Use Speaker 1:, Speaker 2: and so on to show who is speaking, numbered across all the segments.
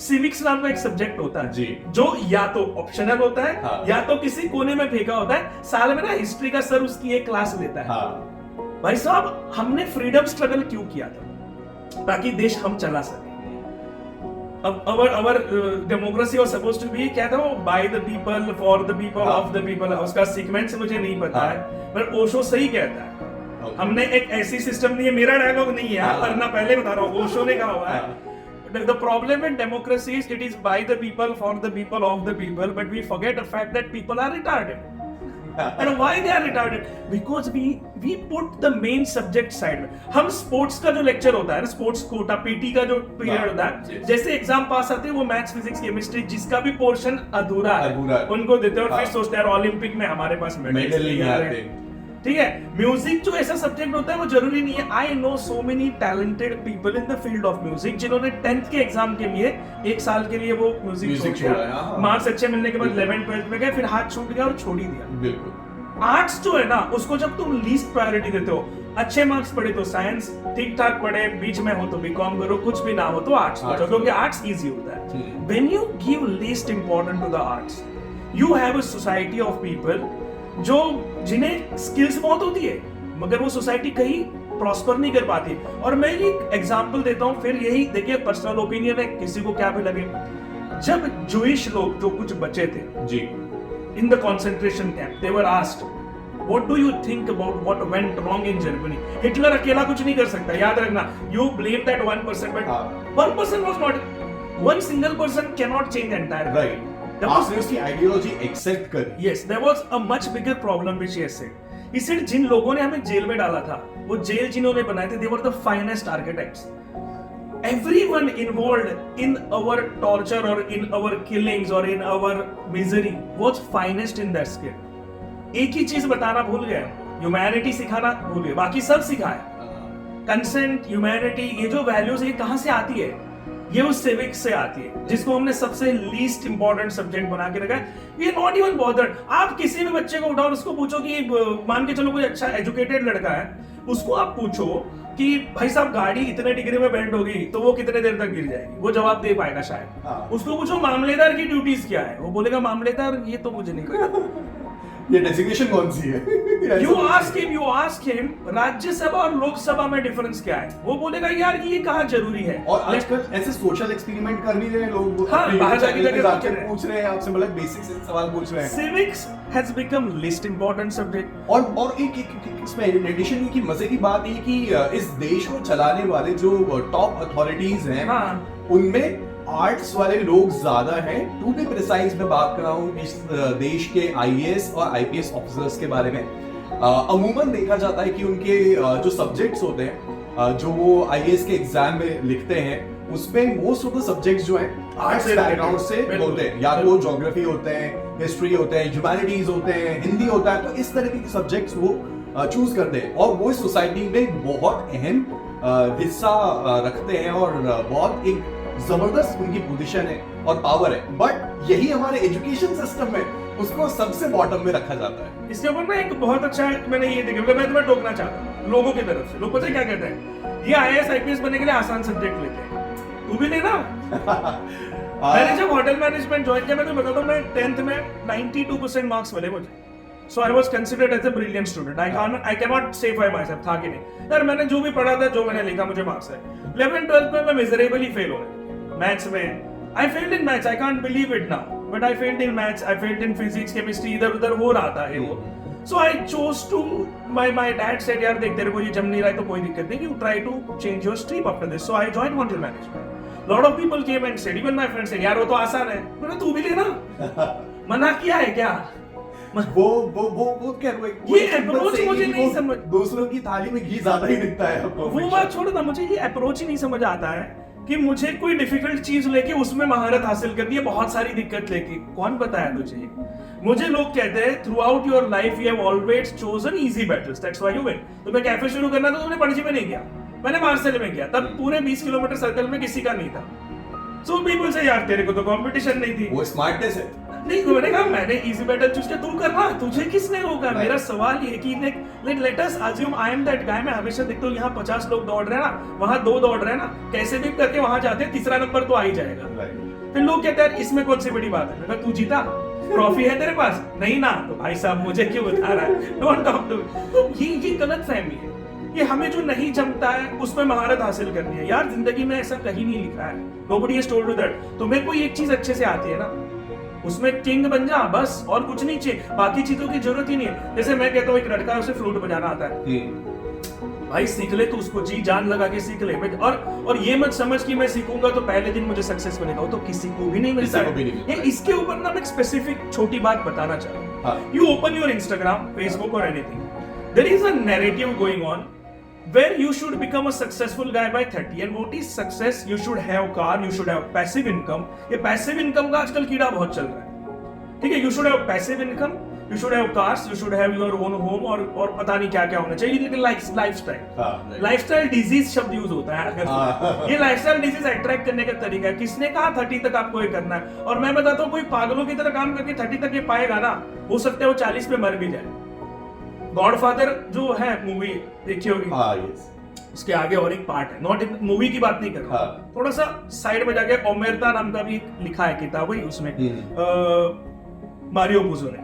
Speaker 1: Civics नाम का एक सब्जेक्ट होता है
Speaker 2: जी।
Speaker 1: जो या तो ऑप्शनल होता है
Speaker 2: हाँ।
Speaker 1: या तो किसी कोने में फेंका होता है। साल में ना हिस्ट्री का सर उसकी एक क्लास लेता है।
Speaker 2: हाँ।
Speaker 1: भाई साहब, हमने फ्रीडम स्ट्रगल क्यों किया था? ताकि देश हम चला सके। अब our democracy was supposed to be, क्या था वो, by the people for the people
Speaker 2: हाँ।
Speaker 1: Of the people. उसका सीक्वेंस मुझे नहीं पता
Speaker 2: हाँ।
Speaker 1: है, पर ओशो सही कहता है।
Speaker 2: Okay.
Speaker 1: हमने एक ऐसी सिस्टम नहीं है, मेरा डायलॉग नहीं है,
Speaker 2: हाँ।
Speaker 1: वरना पहले बता रहा हूँ, ओशो ने कहा हुआ है।
Speaker 2: हाँ।
Speaker 1: The problem in democracy is it is by the people, for the people, of the people, but we forget the fact that people are retarded. And why they are retarded? Because we put the main subject side में। हम sports का जो lecture होता है ना, sports quota PT का जो period होता है, जैसे एग्जाम पास आते हैं वो मैथ्स फिजिक्स केमिस्ट्री जिसका भी पोर्शन अधूरा है उनको देते हैं, और फिर सोचते हैं ओलंपिक में हमारे पास
Speaker 2: मेडल नहीं आते।
Speaker 1: ठीक है। म्यूजिक जो ऐसा सब्जेक्ट होता है वो जरूरी नहीं है। I know so many talented people in the field of music जिन्होंने 10th के एग्जाम के लिए एक साल के लिए वो म्यूजिक छोड़ा, मार्क्स अच्छे मिलने के बाद 11th 12th में गए, फिर हाथ छूट गया और छोड़ ही दिया।
Speaker 2: बिल्कुल।
Speaker 1: आर्ट्स जो है ना, उसको जब तुम लीस्ट प्रायोरिटी देते हो, अच्छे मार्क्स पढ़े तो साइंस, ठीक ठाक पढ़े बीच में हो तो बीकॉम करो, कुछ भी ना हो तो आर्ट्स पढ़ो, क्योंकि आर्ट्स इजी होता है। When you give least important to the arts, you have a society of people जो जिन्हें स्किल्स बहुत होती है मगर वो सोसाइटी कहीं प्रॉस्पर नहीं कर पाती। और मैं एक एग्जांपल देता हूं, फिर यही देखिए पर्सनल ओपिनियन है, किसी को क्या भी लगे। जब जूइश लोग जो कुछ बचे थे
Speaker 2: जी
Speaker 1: in the concentration camp, they were asked what do you think about what went wrong in Germany. Hitler अकेला कुछ नहीं कर सकता, याद रखना। You blame that 1%, but 1% was not, one single person can not change entire.
Speaker 2: Right. आपने उसकी ideology accept करी।
Speaker 1: Yes, there was a much bigger problem which he has said. He said जिन लोगों ने हमें जेल में डाला था, वो जेल जिन्होंने बनाए थे, they were the finest architects. Everyone involved in our torture or in our killings or in our misery was finest in that skill. एक ही चीज बताना भूल गए, ह्यूमैनिटी सिखाना भूल गए, बाकी सब सिखाया। कंसेंट, ह्यूमैनिटी, ये जो वैल्यूज ये कहां से आती है? ये उस सिविक्स से आती है जिसको हमने सबसे लीस्ट इंपॉर्टेंट सब्जेक्ट बना के रखा है। ये नॉट इवन बॉदर्ड। आप किसी भी बच्चे को उठाओ, उसको पूछो कि मान के चलो कोई अच्छा एजुकेटेड लड़का है, उसको आप पूछो कि भाई साहब गाड़ी इतने डिग्री में बेंड होगी तो वो कितने देर तक गिर जाएगी, वो जवाब दे पाएगा शायद। उसको पूछो मामलेदार की ड्यूटीज क्या है, वो बोलेगा मामलेदार ये तो मुझे नहीं पता।
Speaker 2: ये डेजिग्नेशन कौन सी है?
Speaker 1: You ask him राज्यसभा और लोकसभा में डिफरेंस क्या है, वो बोलेगा यार ये कहाँ जरूरी है।
Speaker 2: और आजकल ऐसे सोशल एक्सपेरिमेंट कर नहीं रहे लोग।
Speaker 1: हाँ, बाहर जाके
Speaker 2: पूछ रहे हैं आपसे, मतलब बेसिक से सवाल पूछ रहे हैं।
Speaker 1: Civics has become least important subject।
Speaker 2: और एक इसमें in addition की मजे की बात ये कि इस देश को चलाने वाले जो टॉप अथॉरिटीज हैं,
Speaker 1: हाँ,
Speaker 2: उनमें आर्ट्स वाले लोग ज्यादा हैं। टू बी प्रिसाइज मैं बात कर रहा हूँ इस देश के आईएएस और आईपीएस ऑफिसर्स के बारे में। अमूमन देखा जाता है कि उनके जो सब्जेक्ट्स होते हैं जो वो आईएएस के एग्जाम में लिखते हैं, उसमें मोस्ट ऑफ द सब्जेक्ट्स जो हैं आर्ट्स बैकग्राउंड से होते हैं, या तो वो ज्योग्राफी होते हैं, हिस्ट्री होते हैं, ह्यूमैनिटीज होते हैं, हिंदी होता है। तो इस तरह के सब्जेक्ट्स वो चूज करते हैं और वो इस सोसाइटी में बहुत अहम हिस्सा रखते हैं और बहुत एक जबरदस्त उनकी पोजीशन है और पावर है। बट यही हमारे एजुकेशन सिस्टम में उसको सबसे बॉटम में रखा जाता है।
Speaker 1: इसके ऊपर ना एक बहुत अच्छा मैंने ये देखा, मैं तुम्हें टोकना चाहता हूँ लोगों की तरफ से। लोग पता है क्या कहते हैं, ये आईएएस आईपीएस बनने के लिए आसान सब्जेक्ट लेते हैं, तू भी लेना। मैंने जब होटल मैनेजमेंट ज्वाइन किया, मैं तो बताता हूँ, मैं 10th में 92% मार्क्स मिले मुझे। So I was considered as a brilliant student. I cannot say for myself था कि नहीं यार, मैंने जो भी पढ़ा था, जो मैंने लिखा, मुझे मार्क्स है। 11th 12th में मैं मिजरेबली फेल हो गया मैथ्स में। I failed in maths. I can't believe it now. But I failed in maths. I failed in physics, chemistry. इधर उधर हो रहा था ये वो। So I chose to. My dad said यार देख तेरे को ये जम नहीं रहा है तो कोई दिक्कत नहीं, you try to change your stream after this. So I joined hotel management. Lot of people came and said, even my friends said यार वो तो आसान है। मैंने तू भी लेना, मना किया है क्या?
Speaker 2: वो क्या
Speaker 1: ये अप्रोच मुझे नहीं समझ,
Speaker 2: दूसरों की थाली में घी ज्यादा ही दिखता है आपको।
Speaker 1: वो बात छोड़ो ना, मुझे ये अप्रोच ही नहीं समझ आता है कि मुझे कोई डिफिकल्ट चीज लेके उसमें महारत हासिल करनी है, बहुत सारी दिक्कत लेके। कौन बताया तुझे? मुझे लोग कहते हैं through out your life you have always chosen easy battles, that's why you win. तुम्हें कैफे शुरू करना था, तुमने पणजी में नहीं किया, मैंने मार्सेल में किया। तब पूरे 20 किलोमीटर सर्कल में किसी का नहीं था। सो पीपल से यार तेरे को तो कंपटीशन नहीं थी।
Speaker 2: वो स्मार्टनेस है।
Speaker 1: नहीं, मैंने कहा मैंने इजी बैटल चूज किया, तू करना, तुझे किसने रोका? मेरा सवाल ये कि let us assume I am that guy. मैं हमेशा देखता हूँ यहाँ 50 लोग दौड़ रहे हैं ना, वहाँ 2 दौड़ रहे हैं ना, कैसे भी करके वहां जाते हैं, तीसरा नंबर तो आ ही जाएगा। फिर लोग कहते हैं इसमें कौन सी बड़ी बात है? मैं कहा तू जीता, ट्रॉफी है तेरे पास? नहीं ना, तो भाई साहब मुझे क्यों बता रहा है? Don't talk to. तो ये गलत फहमी है, ये हमें जो नहीं जमता है उसमें महारत हासिल करनी है। यार जिंदगी में ऐसा कहीं नहीं लिखा है, nobody has told you that. तुम्हें कोई एक चीज अच्छे से आती है ना, उसमें किंग बन जा बस, और कुछ नहीं चाहिए, बाकी चीजों की जरूरत ही नहीं है। जैसे मैं कहता हूँ एक लड़का है उसे फ्लूट बजाना आता है, भाई सीख ले, तो उसको जी जान लगा के सीख ले। और ये मत समझ कि मैं सीखूंगा तो पहले दिन मुझे सक्सेस मिलेगा, वो तो किसी को भी नहीं मिलता है। इसके ऊपर ना मैं एक स्पेसिफिक छोटी बात बताना चाह रहा हूँ। You open your Instagram, Facebook और anything, there is a narrative going on where you should become a successful guy by 30, and what is success? You should have car, you should have passive income. ये passive income का आजकल कीड़ा बहुत चल रहा है, ठीक है? You should have passive income, you should have cars, you should have your own home, और पता नहीं क्या क्या होना चाहिए, लेकिन लाइफस्टाइल डिजीज शब्द यूज होता है अगर ये लाइफस्टाइल डिजीज अट्रैक्ट करने का तरीका है। किसने कहा 30 तक आपको ये करना है? और मैं बताता हूँ कोई पागलों की तरह काम करके 30 तक ये पाएगा ना, हो सकता है वो 40 पे मर भी जाए। गॉडफादर जो है मूवी देखी होगी, उसके आगे और एक पार्ट है, नॉट मूवी की बात नहीं कर रहा, थोड़ा सा साइड में जाके ओमेरता नाम का भी लिखा है किताब, वही उसमें मारियो पुजो ने,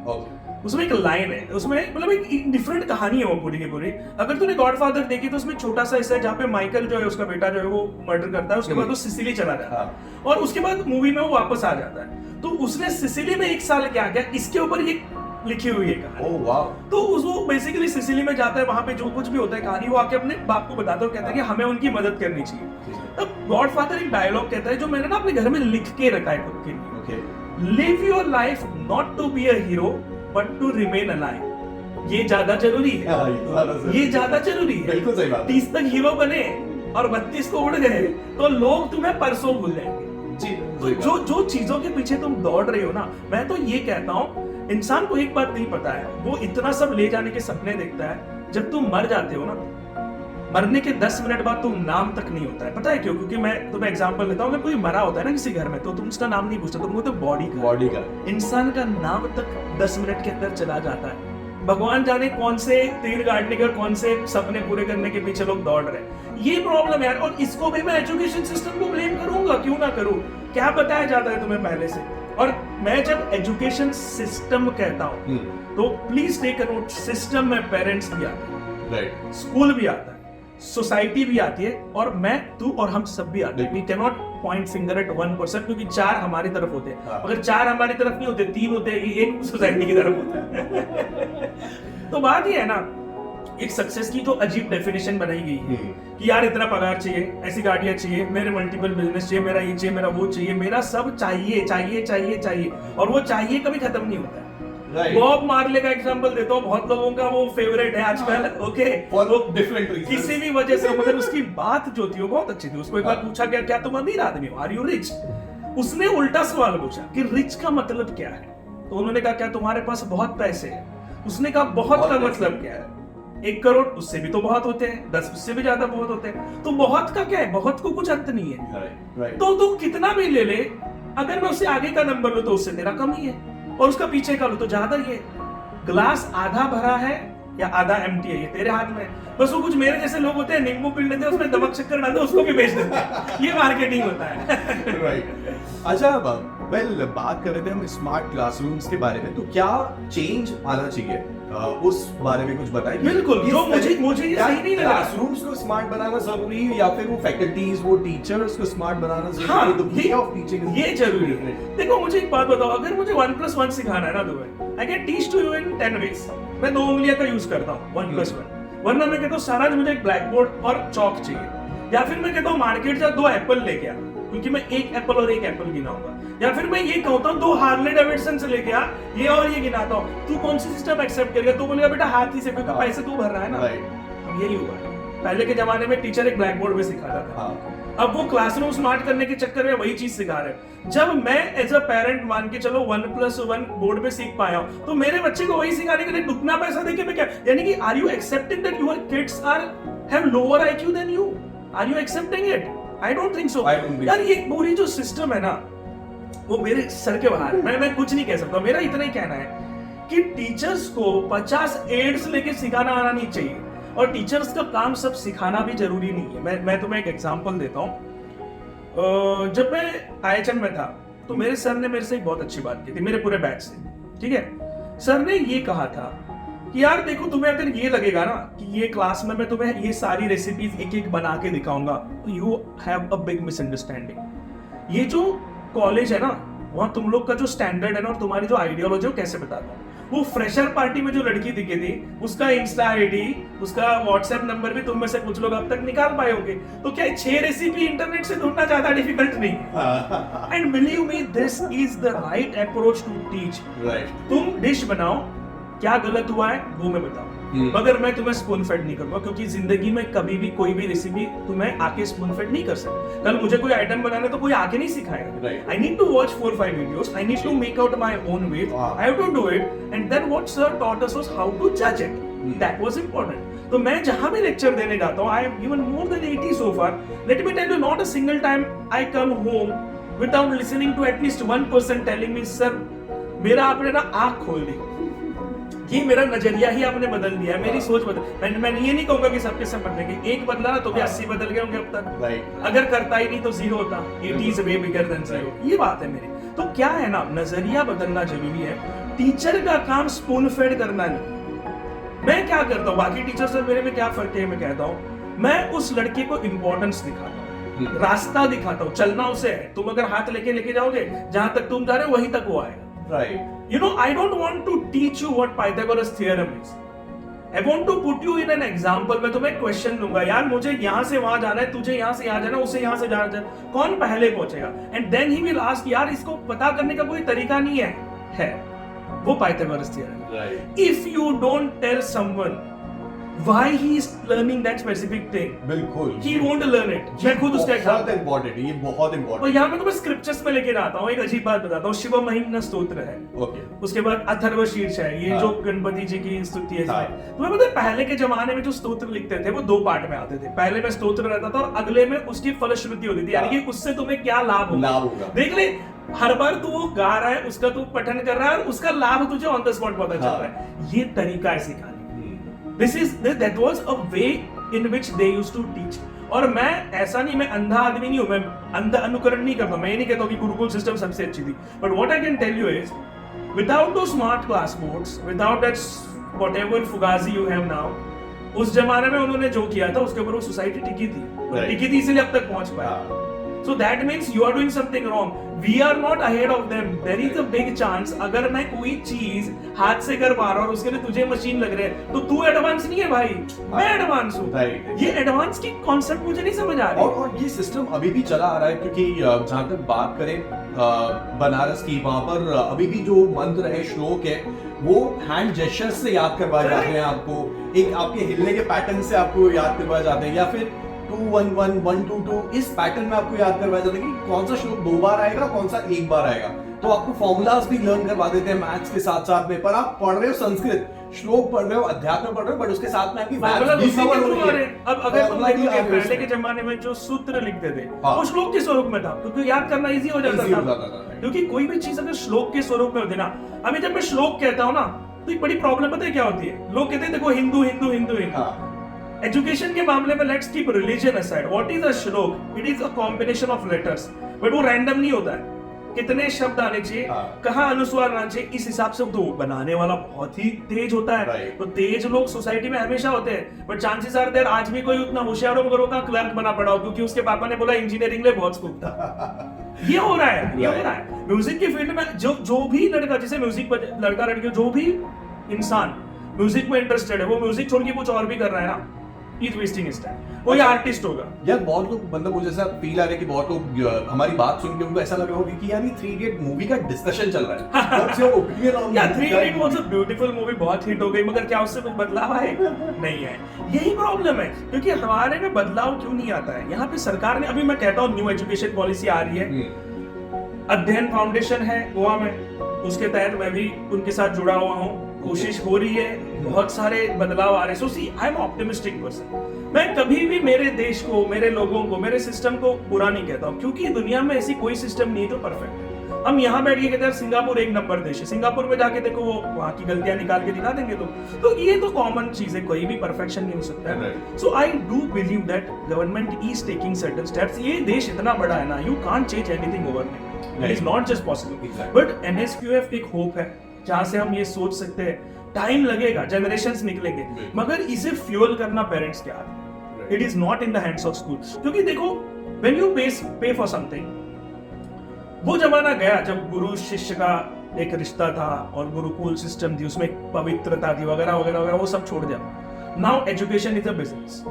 Speaker 1: उसमें एक लाइन है, उसमें मतलब एक डिफरेंट कहानी है वो पूरी की पूरी। अगर तूने गॉडफादर देखी तो उसमें छोटा सा हिस्सा है जहाँ पे माइकल जो है उसका बेटा जो है वो मर्डर करता है, उसके बाद वो सिसिली चला जाता है और उसके बाद मूवी में वो वापस आ जाता है। तो उसने सिसिली में 1 साल क्या किया, इसके ऊपर ये लिखी हुई है कहानी। तो वो बेसिकली सिसिली में जाता है, वहां पे जो कुछ भी होता है कहानी वो आके अपने बाप को बताता है, कहता है कि हमें उनकी मदद करनी चाहिए। तब गॉडफादर एक डायलॉग कहता है जो मैंने ना अपने घर में लिख के रखा है खुद के लिए, live your life not to be a hero but to remain alive. ये ज्यादा जरूरी है, ये ज्यादा जरूरी है। बिल्कुल सही बात। 30 तक हीरो बने और 32 को उड़ गए तो लोग तुम्हें परसों भूल जाएंगे। तो जो चीजों के पीछे तुम दौड़ रहे हो ना, मैं तो ये कहता हूँ इंसान को एक बात नहीं पता है, वो इतना सब ले जाने के सपने देखता है, जब तुम मर जाते हो ना, मरने के 10 मिनट बाद तुम नाम तक नहीं होता है। पता है क्यों? क्योंकि मैं तुम्हें एग्जांपल देता हूँ, अगर कोई मरा होता है ना किसी घर में तो तुम उसका नाम नहीं पूछते, तुमको तो बॉडी का इंसान का नाम तक 10 मिनट के अंदर चला जाता है। भगवान जाने कौन से तीर गाड़ने के और कौन से सपने पूरे करने के पीछे लोग दौड़ रहे हैं। ये प्रॉब्लम है, और इसको भी मैं एजुकेशन सिस्टम को ब्लेम करूंगा, क्यों ना करूं? क्या बताया जाता है तुम्हें पहले से? और मैं जब एजुकेशन सिस्टम कहता हूं तो please take a note, system में पेरेंट्स भी आते हैं, राइट, स्कूल भी आता है, सोसाइटी भी आती है, और मैं, तू और हम सब भी आते हैं। We can not point finger at one person, क्योंकि 4 हमारी तरफ होते हैं। अगर 4 हमारी तरफ नहीं होते, 3 होते हैं, एक सोसाइटी की तरफ होता है। तो बात ये है ना, एक सक्सेस की तो अजीब डेफिनेशन बनाई गई है कि यार इतना पगार चाहिए, ऐसी गाड़ियां चाहिए, मेरे मल्टीपल बिजनेस चाहिए, मेरा ये चाहिए, मेरा वो चाहिए, मेरा सब चाहिए चाहिए चाहिए चाहिए, और वो चाहिए कभी खत्म नहीं होता है। बॉब मार्ले का एग्जांपल देता हूँ, बहुत लोगों का वो फेवरेट है आजकल, ओके, डिफरेंट रीजंस, किसी भी वजह से, मगर उसकी बात जो थी वो बहुत अच्छी थी। उसको एक बार पूछा गया, क्या तुम अमीर आदमी हो, आर यू रिच? उसने उल्टा सवाल पूछा कि रिच का मतलब क्या है? तो उन्होंने कहा क्या तुम्हारे पास बहुत पैसे हैं? उसने कहा बहुत का मतलब क्या है? 1 करोड़, उससे भी तो बहुत होते हैं, 10 उससे भी ज्यादा बहुत होते हैं। तो बहुत का क्या है? बहुत को कुछ अंत नहीं है। तो तू कितना भी ले ले, अगर मैं उससे आगे का नंबर लूं तो उससे तेरा कम ही है, और उसका पीछे का लो तो ज्यादा ही है। ग्लास आधा भरा है या आधा एम्प्टी है, ये तेरे हाथ में। बस वो कुछ मेरे जैसे लोग होते हैं, नींबू पी लेते हैं, उसमें नमक शक्कर डाल दो, उसको भी बेच देते हैं। ये मार्केटिंग होता है।
Speaker 2: राइट। अच्छा, वेल, बात कर रहे थे हम स्मार्ट क्लासरूम्स के बारे में, तो क्या चेंज आना चाहिए उस बारे में कुछ बताइए।
Speaker 1: बिल्कुल, जो मुझे ये सही नहीं लगा।
Speaker 2: क्लासरूम्स को स्मार्ट बनाना जरूरी है या फिर वो फैकल्टीज, वो टीचर्स को स्मार्ट बनाना जरूरी है?
Speaker 1: हाँ,
Speaker 2: वे ऑफ टीचिंग
Speaker 1: ये जरूरी है। देखो, मुझे एक बात बताओ, अगर मुझे 1+1 सिखाना है ना तुम्हें, I can teach to you in 10 ways. मैं 2 उंगलियां का यूज करता हूँ 1+1। वरना मैं कहता हूँ सारा मुझे एक ब्लैक बोर्ड और चौक चाहिए, या फिर मैं कहता हूँ मार्केट जा 2 एप्पल लेके आ, क्योंकि मैं 1 एप्पल और 1 एप्पल गिनाऊंगा। या फिर मैं ये कहता हूँ 2 हार्ले डेविडसन से लेके आ, ये और ये गिनाता हूँ। तू कौन सी सिस्टम एक्सेप्ट करेगा? तू बोलेगा बेटा हाथी से, क्योंकि पैसे तू भर रहा है ना। अब यही हुआ है। पहले के जमाने में टीचर एक ब्लैक बोर्ड पे सिखाता था, अब वो क्लासरूम स्मार्ट करने के चक्कर में वही चीज सिखा रहे हैं। जब मैं एज अ पेरेंट मान के चलो 1+1 बोर्ड पे सीख पाया हूं, तो मेरे बच्चे को वही सिखाने के लिए दुगना पैसा देके मैं क्या, यानी कि are you accepting that your kids are have lower IQ than you? Are you accepting it? I don't think so. यार ये पूरी जो सिस्टम है ना, वो मेरे सर के बाहर है। मैं कुछ नहीं कह सकता। मेरा इतना ही कहना है कि टीचर्स को 50 एड्स लेके सिखाना आना नहीं चाहिए, और टीचर्स का काम सब सिखाना भी जरूरी नहीं है। मैं तुम्हें एक एग्जांपल देता हूँ। जब मैं IHM में था तो मेरे सर ने मेरे से एक बहुत अच्छी बात की थी, मेरे पूरे बैच से, ठीक है। सर ने ये कहा था कि यार देखो, तुम्हें अगर ये लगेगा ना कि ये क्लास में मैं तुम्हें ये सारी रेसिपीज एक एक बना के दिखाऊंगा, तो you have a big misunderstanding. ये जो कॉलेज है ना, वहाँ तुम लोग का जो स्टैंडर्ड है ना, और तुम्हारी जो आइडियोलॉजी है, वो कैसे बताता हूँ। वो फ्रेशर पार्टी में जो लड़की दिखी थी, उसका इंस्टा आईडी, उसका व्हाट्सएप नंबर भी तुम में से कुछ लोग अब तक निकाल पाए होंगे। तो क्या 6 रेसिपी इंटरनेट से ढूंढना ज्यादा डिफिकल्ट नहीं है? And believe me, this is the right approach to teach. तुम डिश बनाओ, क्या गलत हुआ है वो मैं बताऊं, मगर मैं तुम्हें स्पून फेड नहीं करूंगा, क्योंकि जिंदगी में कभी भी कोई भी रेसिपी तुम्हें आके स्पून फेड नहीं कर सकता। कल मुझे कोई आइटम बनाना तो कोई आके नहीं सिखाएगा। I need to watch 4-5 videos, I need to make out my own way, I have to do it, and then what sir taught us was how to जज इट। That was important. तो मैं जहां भी lecture देने जाता हूं, I have given more than 80 so far. Let me tell you, not a single time I come home without listening to at least 1 person telling me, sir मेरा आपने ना आंख खोल दी, ये मेरा नजरिया ही आपने बदल दिया, मेरी सोच बदल। मैं ये नहीं कहूंगा कि सबके सब बदलेंगे, एक बदला ना तो भी 80 बदल गए होंगे अब तक। अगर करता ही नहीं तो 0 होता। 80 is way bigger than 0। ये बात है मेरी। तो क्या है ना, नजरिया बदलना जरूरी है। टीचर का काम स्पून फेड करना नहीं। मैं क्या करता हूँ, बाकी टीचर से मेरे में क्या फर्क है, मैं कहता हूँ मैं उस लड़के को इंपॉर्टेंस दिखाता हूँ, रास्ता दिखाता हूँ, चलना उसे है। तुम अगर हाथ लेके जाओगे, जहां तक तुम जा रहे हो वहीं तक वो आएगा।
Speaker 2: Right.
Speaker 1: You know, I don't want to teach you what Pythagoras theorem is. I want to put you in an example। मैं तुम्हें क्वेश्चन दूंगा, यार मुझे यहाँ से वहां जाना है, तुझे यहाँ से यहाँ जाना है, उसे यहाँ से जाना है, कौन पहले पहुंचेगा? And then he will ask, यार इसको पता करने का कोई तरीका नहीं है वो Pythagoras theorem।
Speaker 2: Right.
Speaker 1: If you don't tell someone why he is learning that specific thing,
Speaker 2: बिल्कुल,
Speaker 1: he won't learn it। मैं खुद उसका
Speaker 2: बहुत इम्पोर्टेंट है, ये बहुत
Speaker 1: और
Speaker 2: इम्पोर्टेंट।
Speaker 1: यहाँ पे तो मैं स्क्रिप्चर्स में लेके जाता हूँ। एक अजीब बात बताता हूँ, शिव महिम्न स्तोत्र है,
Speaker 2: ओके,
Speaker 1: उसके बाद अथर्व शीर्ष है, ये जो गणपति जी की स्तुति है। तुम्हें पता है पहले के जमाने में जो स्तोत्र लिखते थे वो 2 पार्ट में आते थे। पहले में स्तोत्र रहता था और अगले में उसकी फलश्रुति होती थी, यानी कि उससे तुम्हें क्या लाभ होगा। देख ले, हर बार तू वो गा रहा है, उसका तू पठन कर रहा है, और उसका लाभ तुझे ऑन द स्पॉट पता चल रहा है। ये तरीका है सिखाने। That was a way in which they used to teach। और मैं ऐसा नहीं, मैं अंधा आदमी नहीं हूं, मैं अंधा अनुकरण नहीं करता। मैं ये नहीं कहता कि गुरुकुल सिस्टम सबसे अच्छी थी, but what I can tell you is, without दो smart class boards, without that whatever fugazi you have now, उस जमाने में उन्होंने जो किया था उसके ऊपर वो सोसाइटी टिकी थी इसलिए अब तक पहुंच पाया। So that means you are doing something wrong. We are not ahead of them. There is a big chance अगर मैं कोई चीज हाथ से कर पा रहा हूँ और उसके लिए तुझे मशीन लग रहे हैं, तो तू एडवांस नहीं है भाई, मैं एडवांस हूँ। ये एडवांस की कॉन्सेप्ट मुझे नहीं समझ आ रही।
Speaker 2: और ये सिस्टम अभी भी चला आ रहा है, क्योंकि जहां तक बात करें बनारस की, वहां पर अभी भी जो मंत्र है, श्लोक है, वो हैंड जेस्चर्स से याद करवाए जाते हैं आपको, एक आपके हिलने के पैटर्न से आपको याद करवाए जाते हैं, या फिर 2-1-1 1-2-2 इस पैटर्न में आपको याद करवाया जाता है कि कौन सा श्लोक 2 बार आएगा, कौन सा 1 बार आएगा। तो आपको फॉर्मूलाज भी लर्न करवा देते हैं मैथ्स के साथ साथ में। पर आप पढ़ रहे हो संस्कृत, श्लोक पढ़ रहे हो, अध्यात्म पढ़ रहे हो, बट उसके साथ में आपकी मैथ्स भी कवर हो रही है।
Speaker 1: अब अगर तुम देखोगे पहले के जमाने में जो सूत्र लिखते थे वो श्लोक के स्वरूप में था, क्योंकि याद करना इजी हो जाता था। क्योंकि कोई भी चीज अगर श्लोक के स्वरूप में होती ना, अभी जब मैं श्लोक कहता हूँ ना, तो एक बड़ी प्रॉब्लम पता है क्या होती है? लोग कहते हैं देखो हिंदू हिंदू हिंदू हिंदू। एजुकेशन के मामले में let's keep religion aside. What is a shloka? It is a combination of letters, but वो रैंडम नहीं होता है। कितने शब्द आने चाहिए, कहाँ अनुस्वार आना चाहिए, इस हिसाब से तो बनाने वाला बहुत ही तेज होता है। तो तेज लोग सोसाइटी में हमेशा होते हैं, बट चांसेस आर देयर आज भी कोई उतना होशियार हो मगर वो क्लर्क बना पड़ा हो, क्योंकि उसके पापा ने बोला इंजीनियरिंग ले, बहुत स्कोप था। ये हो रहा है, ये हो रहा है। म्यूजिक की फील्ड में जो भी लड़का, जैसे म्यूजिक लड़का लड़की, जो भी इंसान म्यूजिक में इंटरेस्टेड है, वो म्यूजिक छोड़ के कुछ और भी कर रहा है ना, He's wasting his time। कोई आर्टिस्ट होगा
Speaker 2: यार। बहुत लोग, मतलब मुझे ऐसा फील आ रहा है कि बहुत लोग हमारी बात सुन के उनको ऐसा लग रहा होगा कि यार ये 3 Idiot मूवी का डिस्कशन चल रहा है। What's your opinion on
Speaker 1: यार 3 Idiot was a beautiful movie, बहुत हिट हो गई, मगर क्या उससे कुछ बदलाव आए? नहीं है। यही प्रॉब्लम है, क्योंकि हमारे में बदलाव क्यों नहीं आता है? यहाँ पे सरकार ने, अभी मैं कहता हूँ न्यू एजुकेशन पॉलिसी आ रही है, अध्ययन फाउंडेशन है गोवा में, उसके तहत मैं भी उनके साथ जुड़ा हुआ हूँ, कोशिश हो रही है, बहुत सारे बदलाव आ रहे हैं। सो सी, आई एम ऑप्टिमिस्टिक पर्सन। मैं कभी भी मेरे देश को, मेरे लोगों को, मेरे सिस्टम को बुरा नहीं कहता हूँ, क्योंकि दुनिया में ऐसी कोई सिस्टम नहीं है जो परफेक्ट है। हम यहाँ बैठ के कहते हैं सिंगापुर एक नंबर देश है, सिंगापुर में जाके देखो वो वहाँ की गलतियां निकाल के दिखा देंगे तो ये तो कॉमन चीज है, कोई भी परफेक्शन नहीं हो सकता है। So I do believe that government is taking certain steps. ये देश इतना बड़ा है ना, you can't change anything overnight, it is not just possible. But NSQF एक होप है जहाँ से हम ये सोच सकते हैं, टाइम लगेगा, जनरेशंस निकलेंगे, मगर इसे फ्यूल करना पेरेंट्स के हाथ है। It is not in the hands of school, क्योंकि देखो व्हेन यू पे फॉर समथिंग, वो जमाना गया जब गुरु शिष्य का एक रिश्ता था और गुरुकुल सिस्टम थी, उसमें पवित्रता थी वगैरह वगैरह वगैरह, वो सब छोड़ दिया। Now education is a business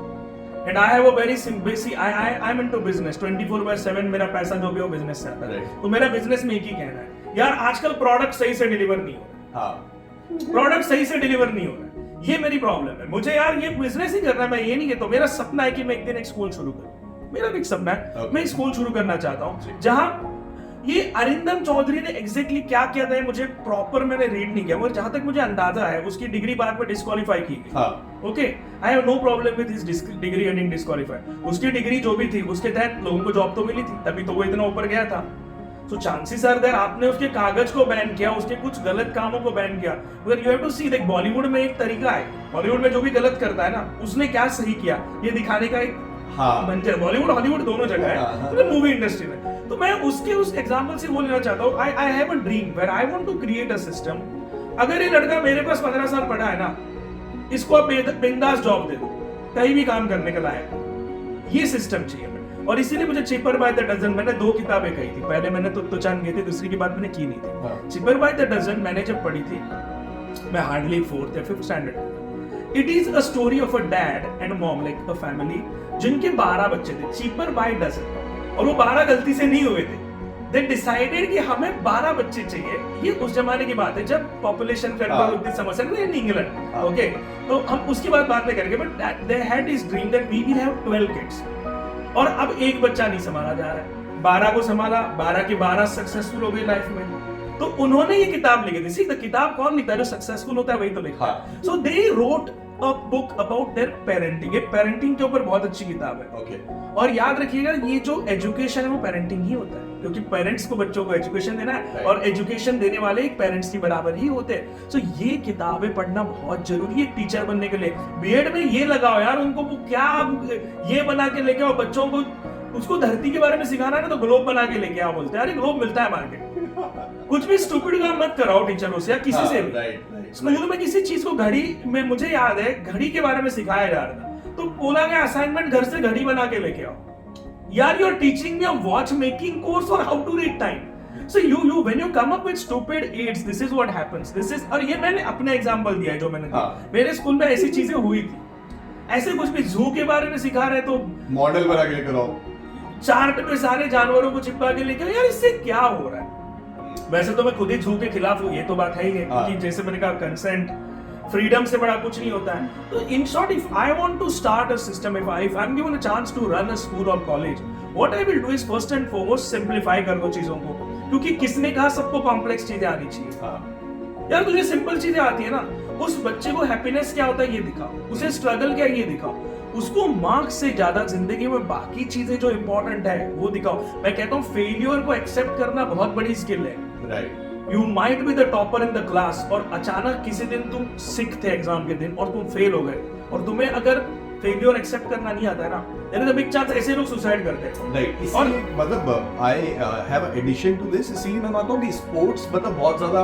Speaker 1: and I have a very simple I am into business 24/7। मेरा पैसा जो भी हो बिजनेस से आता है, तो मेरा बिजनेस में एक ही कहना है यार, आजकल प्रोडक्ट सही से डिलीवर नहीं हो रहा, प्रोडक्ट सही से डिलीवर नहीं हो रहा, ये मेरी प्रॉब्लम है। मुझे यार ये बिजनेस ही करना है, मैं ये नहीं कहता। मेरा सपना है कि मैं एक दिन एक स्कूल शुरू करूं, मेरा भी एक सपना है, मैं एक स्कूल शुरू करना चाहता हूं जहां ये अरिंदम चौधरी ने एग्जैक्टली क्या किया था मुझे प्रॉपर मैंने रीड नहीं किया, मगर जहां तक मुझे अंदाजा है उसकी डिग्री बाद में डिस्क्वालीफाई की गई। Okay, I have no problem with his degree getting disqualify. उसकी डिग्री जो भी थी उसके तहत लोगों को जॉब तो मिली थी, तभी तो वो इतना ऊपर गया था। सो चांसेस आर देयर आपने उसके कागज को बैन किया, उसके कुछ गलत कामों को बैन किया, मगर यू हैव टू सी, देख बॉलीवुड में एक तरीका है, बॉलीवुड में जो भी गलत करता है ना उसने क्या सही किया ये दिखाने का एक मंच है। बॉलीवुड हॉलीवुड दोनों जगह है मूवी इंडस्ट्री में। तो मैं उसके उस एग्जांपल से वो लेना चाहता हूँ, I have a dream where I want to create a system. अगर ये लड़का मेरे पास 15 साल पढ़ा है ना, इसको आप बिंदास जॉब दे दो, कहीं भी काम करने के लायक, ये सिस्टम चाहिए। और इसीलिए मुझे चीपर बाय द डजन, मैंने 2 किताबें कही थी, पहले मैंने तो चांद गई थी, दूसरी की बात मैंने की नहीं थी। चीपर बाय द डजन मैंने जब पढ़ी थी, मैं हार्डली 4th या 5th standard. It is a story of a dad and mom, like a family जिनके 12 बच्चे थे, चीपर बाय डजन, और वो 12 गलती से नहीं हुए थे। They decided कि हमें 12 बच्चे चाहिए। ये उस जमाने की बात है जब पॉपुलेशन कंट्रोल उतनी समस्या नहीं, इन इंग्लैंड, ओके, तो हम उसकी बात नहीं करेंगे, but they had this dream that we will have 12 kids। और अब एक बच्चा नहीं संभाला जा रहा है, 12 को संभाला, 12 के 12 सक्सेसफुल हो गए लाइफ में। तो उन्होंने ये किताब लिखी थी, सीख किताब कौन लिखता है, जो सक्सेसफुल होता है वही तो लिखता है। So they wrote a book about their parenting. ये पेरेंटिंग के ऊपर बहुत अच्छी किताब है।
Speaker 2: ओके,
Speaker 1: और याद रखिएगा ये जो एजुकेशन है वो पेरेंटिंग ही होता है, क्योंकि पेरेंट्स को बच्चों को एजुकेशन देना है और एजुकेशन देने वाले एक पेरेंट्स की बराबर ही होते हैं। सो ये किताबें पढ़ना बहुत जरूरी है टीचर बनने के लिए। बीएड में ये लगाओ यार, उनको क्या ये बना के लेके आओ, बच्चों को उसको धरती के बारे में सिखाना है ना तो ग्लोब बना के लेके आओ, बोलते हैं अरे ग्लोब मिलता है मार्केट। कुछ भी स्टूपिड काम मत कराओ टीचरों से या किसी से भी। स्कूल में किसी चीज को घड़ी में, मुझे याद है घड़ी के बारे में सिखाया जा रहा था, तो बोला गया असाइनमेंट घर से घड़ी बना के लेके आओ। यार you are teaching me a watch making course और how to read time. So you when you come up with stupid aids, this is what happens. This is, और ये मैंने अपना एग्जांपल दिया है जो मैंने दिया। मेरे स्कूल में ऐसी चीजें हुई थी, ऐसे कुछ भी जू के बारे में सिखा रहे तो
Speaker 2: मॉडल बना के लेकर आओ,
Speaker 1: चार्ट पे सारे जानवरों को चिपका के लेके आओ। यार इससे क्या हो रहा है? वैसे तो मैं खुद ही जू के खिलाफ हूँ, ये तो बात है ही है, क्योंकि जैसे मैंने कहा कंसेंट फ्रीडम से बड़ा कुछ नहीं होता है। तो in short, if I want to start a system, if I am given a chance to run a school और college, what I will do is first and foremost simplify कर दो चीजों को, क्योंकि किसने कहा सबको कॉम्प्लेक्स चीजें आनी चाहिए। यार तुझे सिंपल चीजें आती है ना, उस बच्चे को हैप्पीनेस क्या होता है ये दिखाओ, उसे स्ट्रगल क्या है ये दिखाओ, उसको मार्क्स से ज्यादा जिंदगी में बाकी चीजें जो इंपॉर्टेंट है वो दिखाओ। मैं कहता हूँ फेलियर को एक्सेप्ट करना बहुत बड़ी स्किल है।
Speaker 2: Right,
Speaker 1: You might be the topper in the class, और अचानक किसी दिन तुम सिक थे एग्जाम के दिन और तुम फेल हो गए, और तुम्हें अगर फेलियर एक्सेप्ट करना नहीं आता है ना, there is a big chance ऐसे लोग सुसाइड करते हैं।
Speaker 2: राइट, और मतलब I have addition to this, इसीलिए मैं मानता हूँ कि स्पोर्ट्स मतलब बहुत ज्यादा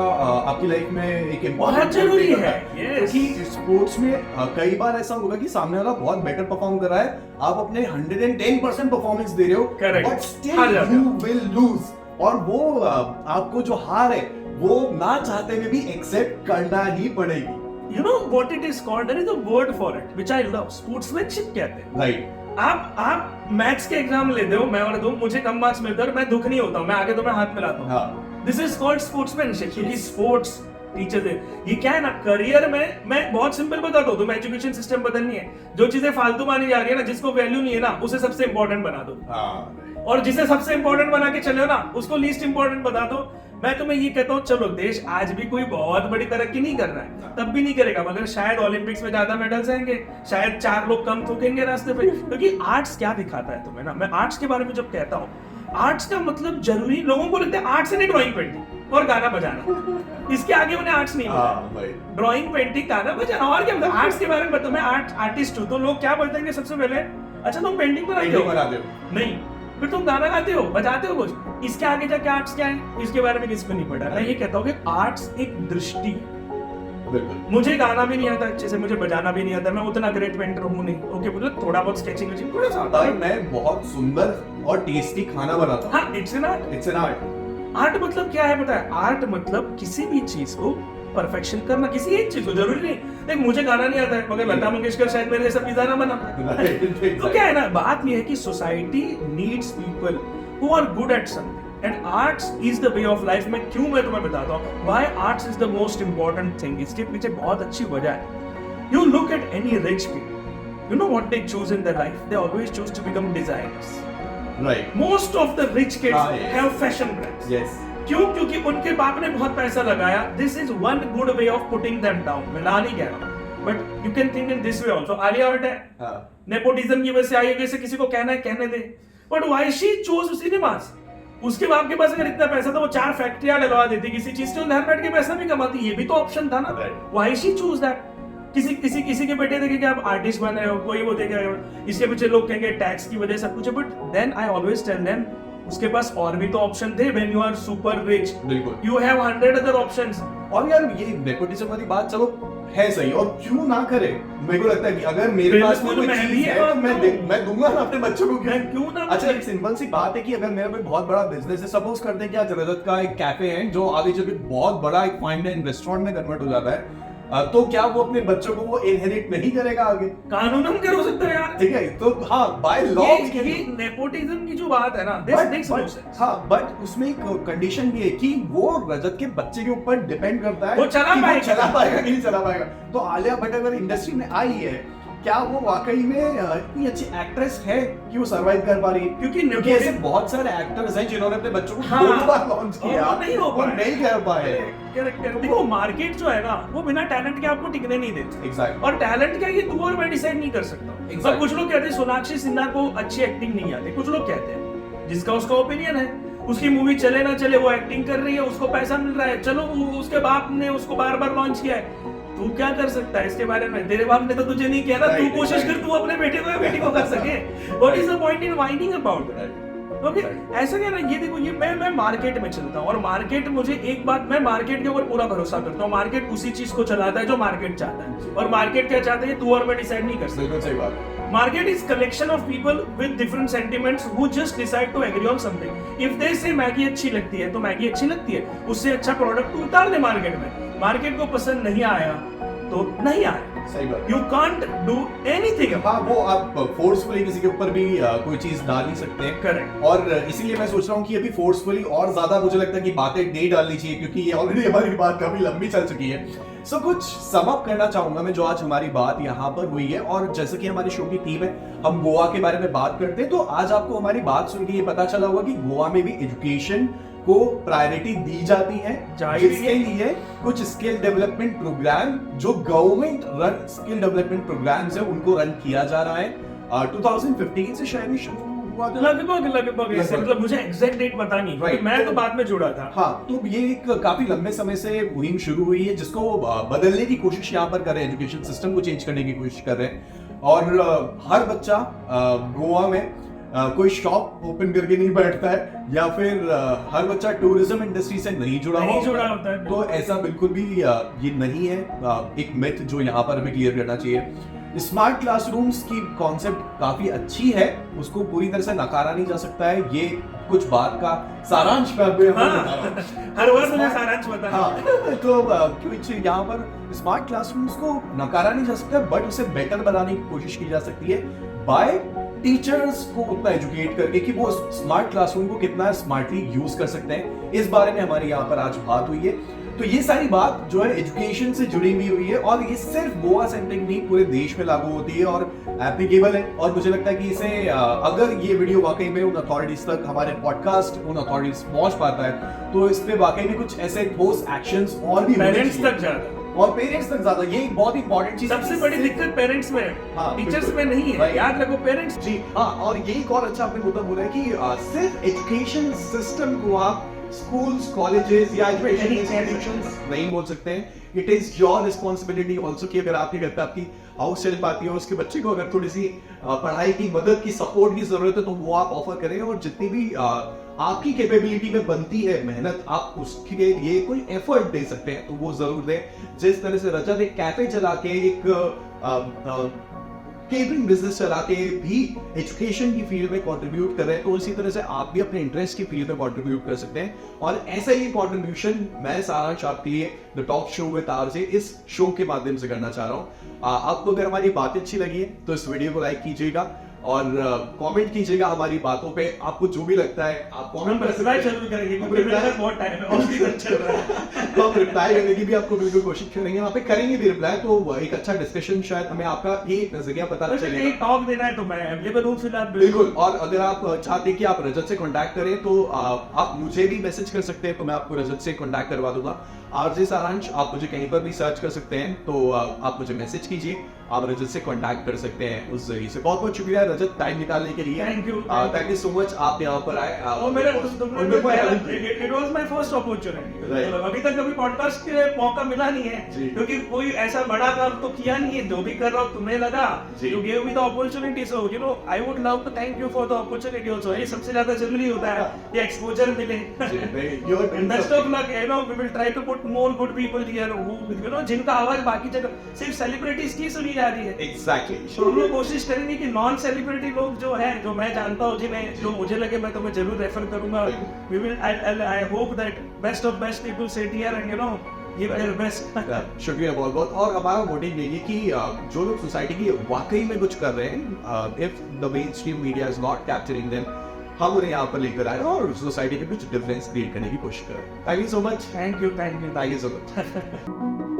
Speaker 2: आपकी लाइफ में एक इम्पोर्टेंट
Speaker 1: बहुत जरूरी है।
Speaker 2: क्योंकि स्पोर्ट्स में कई बार ऐसा होगा कि सामने वाला बहुत बेटर परफॉर्म कर रहा है, आप अपने 110% परफॉर्मेंस दे रहे हो, but still you will lose, और वो आपको जो हार है वो ना चाहते हुए भी एक्सेप्ट करना ही पड़ेगी।
Speaker 1: You know what it is called? There is a word for it, which I love. Sportsmanship कहते हैं।
Speaker 2: Right.
Speaker 1: आप मैथ्स के एग्जाम लेते हो, मैं और तुम, मुझे कम मार्क्स मिलते हैं और मैं दुख नहीं होता हूँ, मैं आगे तुम्हें हाथ मिलाता हूँ। हाँ। This is called sportsmanship, क्योंकि स्पोर्ट्स टीचर है। ये क्या है ना, करियर में मैं बहुत सिंपल बताता हूँ, तुम्हें एजुकेशन सिस्टम बदलनी है, जो चीजें फालतू मानी जा रही है ना, जिसको वैल्यू नहीं है ना, उसे सबसे इंपॉर्टेंट बना दो। हाँ। और जिसे सबसे इंपॉर्टेंट बना के चले ना, उसको लीस्ट इंपॉर्टेंट बता दो। मैं तुम्हें ये कहता हूँ, चलो देश आज भी कोई बहुत बड़ी तरक्की नहीं कर रहा है, तब भी नहीं करेगा, मगर शायद ओलंपिक्स में ज्यादा मेडल्स आएंगे, शायद 4 लोग कम थूकेंगे रास्ते पे, क्योंकि आर्ट्स क्या दिखाता है तुम्हें ना, मैं आर्ट्स के बारे में जब कहता हूँ, आर्ट्स का मतलब जरूरी, लोगों को लगता है आर्ट्स नहीं ड्राइंग पेंटिंग और गाना बजाना, इसके आगे उन्हें आर्ट्स नहीं पता। ड्राइंग पेंटिंग गाना बजाना और क्या मतलब आर्ट्स के बारे में बताओ। मैं आर्टिस्ट हूँ तो लोग क्या बोलते हैं कि सबसे पहले अच्छा तुम पेंटिंग बनाते हो, नहीं फिर तुम गाना गाते हो, बजाते हो कुछ, इसके आगे जाके आर्ट्स क्या है इसके बारे में किसी को नहीं पता। मैं ये कहता हूँ कि आर्ट्स एक दृष्टि है। मुझे गाना भी नहीं आता अच्छे से, मुझे बजाना भी नहीं आता, मैं उतना ग्रेट पेंटर हूँ नहीं, ओके मुझे थोड़ा बहुत स्केचिंग थोड़ा सा आता है।
Speaker 2: मैं बहुत सुंदर और टेस्टी खाना बनाता हूँ।
Speaker 1: हाँ, it's an art.
Speaker 2: It's an art.
Speaker 1: Art मतलब क्या है पता है? आर्ट मतलब किसी भी चीज को परफेक्शन करना, किसी एक चीज को, जरूरी नहीं देख मुझे गाना नहीं आता है मगर लता मंगेशकर शायद मेरे जैसा पिज्जा ना बना पाए। तो क्या है ना, बात ये है कि society needs people who are good at something and arts is the way of life. मैं तुम्हें बताता हूँ why arts is the most important thing. इसके पीछे बहुत अच्छी वजह है। You look at any rich people, you know what they choose in their life, they always choose to become designers.
Speaker 2: Right,
Speaker 1: most of the rich kids have fashion brands.
Speaker 2: Yes,
Speaker 1: क्यों? क्योंकि उनके बाप ने बहुत पैसा लगाया। This is one good way of putting them down. मैं ना नहीं कह रहा हूं, but you can think in this way also. Alia Bhatt है, नेपोटिज्म की वजह से आई है, जैसे किसी को कहना है कहने दे, but why she chose cinemas. उसके बाप के पास अगर इतना पैसा था वो 4 फैक्ट्रियां डलवा देती किसी चीज से, घर बैठ के पैसा भी कमाती, ये भी तो ऑप्शन था ना। Why she choose that. किसी के बेटे देखे कि आप आर्टिस्ट बन रहे हो, कोई वो देखेगा, इसके पीछे लोग कहेंगे टैक्स की वजह सब कुछ है, but then I always tell them उसके पास और भी तो ऑप्शन थे। When you are super rich,
Speaker 2: बिल्कुल,
Speaker 1: यू हैव 100 अदर ऑप्शंस।
Speaker 2: और यार ये नेपोटिज्म वाली बात चलो है सही, और क्यों ना करे। मेरे को लगता है कि अगर मेरे पास में कोई चीज है तो मैं दूंगा ना अपने बच्चों को, क्यों ना। अच्छा, एक सिंपल सी बात है कि अगर मेरा कोई बहुत बड़ा बिजनेस है, सपोज करते हैं कि आज रजत का एक कैफे है जो आगे चल के बहुत बड़ा एक फाइन डाइनिंग रेस्टोरेंट में कन्वर्ट हो जाता है, तो क्या वो अपने बच्चों को वो इनहेरिट नहीं करेगा आगे?
Speaker 1: कानून हम कर सकते हैं यार,
Speaker 2: ठीक है, तो हाँ बाय लॉ
Speaker 1: ये नेपोटिज्म की जो बात है ना,
Speaker 2: हाँ, बट उसमें एक कंडीशन भी है कि वो रजत के बच्चे के ऊपर डिपेंड करता है
Speaker 1: वो चला
Speaker 2: पाएगा कि नहीं चला पाएगा। तो आलिया भट्ट अगर इंडस्ट्री में आई है, क्या वो वाकई में इतनी अच्छी एक्ट्रेस है कि वो सरवाइव कर पा रही है? क्योंकि ऐसे बहुत सारे एक्टर्स हैं जिन्होंने अपने बच्चों को बहुत बार लॉन्च किया, वो नहीं कर पाए।
Speaker 1: देखो मार्केट जो है ना वो बिना टैलेंट के आपको टिकने नहीं देते।
Speaker 2: एग्जैक्टली।
Speaker 1: और टैलेंट क्या ये तू और मैं डिसाइड नहीं कर सकता। और कुछ लोग कहते हैं सोनाक्षी सिन्हा को अच्छी एक्टिंग नहीं आती, कुछ लोग कहते हैं, जिसका उसका ओपिनियन है। उसकी मूवी चले ना चले वो एक्टिंग कर रही है, उसको पैसा मिल रहा है, चलो उसके बाप ने उसको बार बार लॉन्च किया है, तू क्या कर सकता है इसके बारे में? तेरे बाप ने तो तुझे नहीं किया ना, तू कोशिश कर, तू अपने बेटे को या बेटी को कर सके। What is the point in whining about it? Okay, ऐसा क्या ना, ये देखो ये मैं मार्केट में चलता हूँ और मार्केट मुझे एक बात, मैं मार्केट के ऊपर पूरा भरोसा करता हूँ। मार्केट उसी चीज को चलाता है जो मार्केट चाहता है, और मार्केट क्या चाहता है तू और मैं डिसाइड नहीं कर सकते।
Speaker 2: सही बात।
Speaker 1: Market is collection of people with different sentiments who just decide to agree on something. If they say Maggi अच्छी लगती है तो मैगी अच्छी लगती है, उससे अच्छा प्रोडक्ट उतार दे मार्केट में। मार्केट को पसंद नहीं आया तो नहीं आया,
Speaker 2: सही बात।
Speaker 1: You can't do anything।
Speaker 2: हाँ, वो आप फोर्सफुली किसी के ऊपर भी कोई चीज डाल नहीं सकते हैं।
Speaker 1: करेक्ट।
Speaker 2: और इसीलिए मैं सोच रहा हूँ कि अभी फोर्सफुली और ज्यादा मुझे लगता है कि बातें नहीं डालनी चाहिए, क्योंकि ये ऑलरेडी हमारी बात काफी लंबी चल चुकी है। सो कुछ सम अप करना चाहूंगा मैं जो आज हमारी बात यहाँ पर हुई है, और जैसे कि हमारी शो की थीम है हम गोवा के बारे में बात करते हैं, तो आज आपको हमारी बात सुन के ये पता चला होगा कि गोवा में भी एजुकेशन को प्रायोरिटी दी जाती है, जिसके लिए कुछ स्किल डेवलपमेंट प्रोग्राम जो government run skill development programs है उनको रन किया जा रहा है। 2015 से शायद शुरू हुआ था,
Speaker 1: लगभग ऐसे, मतलब मुझे एग्जैक्ट डेट पता नहीं, right, मैं तो बाद में जुड़ा था।
Speaker 2: हाँ, तो ये एक काफी लंबे समय से मुहिम शुरू हुई है जिसको बदलने की कोशिश यहाँ पर कर रहे हैं, एजुकेशन सिस्टम को चेंज करने की कोशिश कर रहे हैं। और हर बच्चा गोवा में कोई शॉप ओपन करके नहीं बैठता है, या फिर हर बच्चा टूरिज्म इंडस्ट्री से नहीं जुड़ा होता है, तो ऐसा बिल्कुल भी ये नहीं है। एक मिथ जो यहाँ पर हमें क्लियर करना चाहिए। स्मार्ट क्लासरूम्स की कॉन्सेप्ट काफी अच्छी है, उसको पूरी तरह से नकारा नहीं जा सकता है। ये कुछ बात का सारांश मैं बता रहा हूं।
Speaker 1: हर बार मुझे सारांश बता।
Speaker 2: हाँ, तो कुछ यहाँ पर स्मार्ट क्लासरूम्स को नकारा नहीं जा सकता, बट उसे बेटर बनाने की कोशिश की जा सकती है बाय टीचर्स को उतना एजुकेट करके कि वो स्मार्ट क्लासरूम को कितना स्मार्टली यूज कर सकते हैं। इस बारे में हमारी यहाँ पर आज बात हुई है। तो ये सारी बात जो है एजुकेशन से जुड़ी हुई है, और ये सिर्फ गोवा सेंट्रिक नहीं पूरे देश में लागू होती है और एप्लीकेबल है। और मुझे लगता है कि इसे अगर ये वीडियो वाकई में उन अथॉरिटीज तक, हमारे पॉडकास्ट उन अथॉरिटीज पहुंच पाता है, तो इस पे वाकई में कुछ ऐसे ठोस एक्शंस और भी
Speaker 1: पेरेंट्स तक जाता है।
Speaker 2: और पेरेंट्स तक ज्यादा, ये एक बहुत इंपॉर्टेंट चीज।
Speaker 1: सबसे बड़ी दिक्कत पेरेंट्स में है,
Speaker 2: हाँ,
Speaker 1: टीचर्स
Speaker 2: बिल्कुल।
Speaker 1: में नहीं है।
Speaker 2: Right.
Speaker 1: याद रखो पेरेंट्स।
Speaker 2: जी हाँ, और ये एक और अच्छा आपने मुद्दा बोला है कि सिर्फ एजुकेशन सिस्टम को आप स्कूल्स, कॉलेजेस या एजुकेशन इंस्टीट्यूशंस नहीं बोल सकते हैं। It is your responsibility also कि अगर आपके घर पे आपकी हाउस हेल्प आती है, उसके बच्चे को अगर थोड़ी सी पढ़ाई की मदद की, सपोर्ट की जरूरत है, तो वो आप ऑफर करें। और जितनी भी आपकी कैपेबिलिटी में बनती है मेहनत, आप उसके लिए कोई एफर्ट दे सकते हैं तो वो जरूर दें। जिस तरह से रजत एक कैफे चला के, एक केटरिंग बिजनेस चला के भी एजुकेशन की फील्ड में कंट्रीब्यूट कर रहे हैं, तो इसी तरह से आप भी अपने इंटरेस्ट की फील्ड में कंट्रीब्यूट कर सकते हैं। और ऐसा ही कंट्रीब्यूशन मैं सारांश आपके लिए the talk show with RJ इस शो के माध्यम से करना चाह रहा हूँ। आपको अगर हमारी बात अच्छी लगी है तो इस वीडियो को लाइक कीजिएगा और कमेंट कीजिएगा हमारी बातों पे। आपको जो भी लगता है आप
Speaker 1: हम
Speaker 2: कमेंट कर सकते
Speaker 1: रिप्लाई
Speaker 2: हैं।
Speaker 1: जरूर करेंगे क्योंकि मेरे पास बहुत टाइम है और सीजन चल रहा है।
Speaker 2: तो हम रिप्लाई करने की भी आपको बिल्कुल कोशिश करेंगे, वहाँ पे करेंगे भी रिप्लाई। तो एक अच्छा डिस्कशन, शायद हमें आपका ये नजरिया पता
Speaker 1: वैसे
Speaker 2: चलेगा।
Speaker 1: एक टॉक देना है तो मैं अवेलेबल हूँ फिलहाल।
Speaker 2: बिल्कुल। और अगर आप चाहते हैं कि आप रजत से कांटेक्ट करें तो आप मुझे भी मैसेज कर सकते हैं, तो मैं आपको रजत से कांटेक्ट करवा दूंगा। आरजे सारांश आप मुझे कहीं पर भी सर्च कर सकते हैं, तो आप मुझे मैसेज कीजिए, आप रजत से कांटेक्ट कर सकते हैं उस जरिए से। बहुत बहुत शुक्रिया रजत टाइम निकालने के लिए।
Speaker 1: Thank you.
Speaker 2: Thank you so much, आप यहाँ पर आए।
Speaker 1: और मेरा it was my first opportunity.
Speaker 2: Right.
Speaker 1: अभी तक कभी पॉडकास्ट के मौका मिला नहीं है
Speaker 2: जी।
Speaker 1: क्योंकि कोई ऐसा बड़ा काम तो किया नहीं है। जो भी कर रहा हूँ तुम्हें लगा,
Speaker 2: जी।
Speaker 1: You give me the opportunity, so you know I would love to thank you for the opportunity also. ये सबसे ज्यादा जरूरी होता है, ये एक्सपोजर मिले। Best of luck, you know we will try to put more good people here who you know जिनका आवाज बाकी जगह सिर्फ सेलिब्रिटीज की सुनी जा रही है।
Speaker 2: एग्जैक्टली।
Speaker 1: तो हम लोग कोशिश करेंगे कि नॉन सेलिब्रिटी लोग जो है, जो मैं जानता हूँ, जिन्हें जो मुझे लगे मैं तुम्हें जरूर रेफर करूंगा। We will I hope that best of best people sit here and you know give their best.
Speaker 2: शुक्रिया बहुत बहुत। और हमारा मोटिव यही है कि जो लोग सोसाइटी की वाकई में कुछ कर रहे हैं, if the main stream media is not capturing them, हम उन्हें यहाँ पर लेकर आए और सोसाइटी में कुछ डिफरेंस क्रिएट करने की कोशिश करें। Thank you so much.
Speaker 1: Thank you
Speaker 2: so much.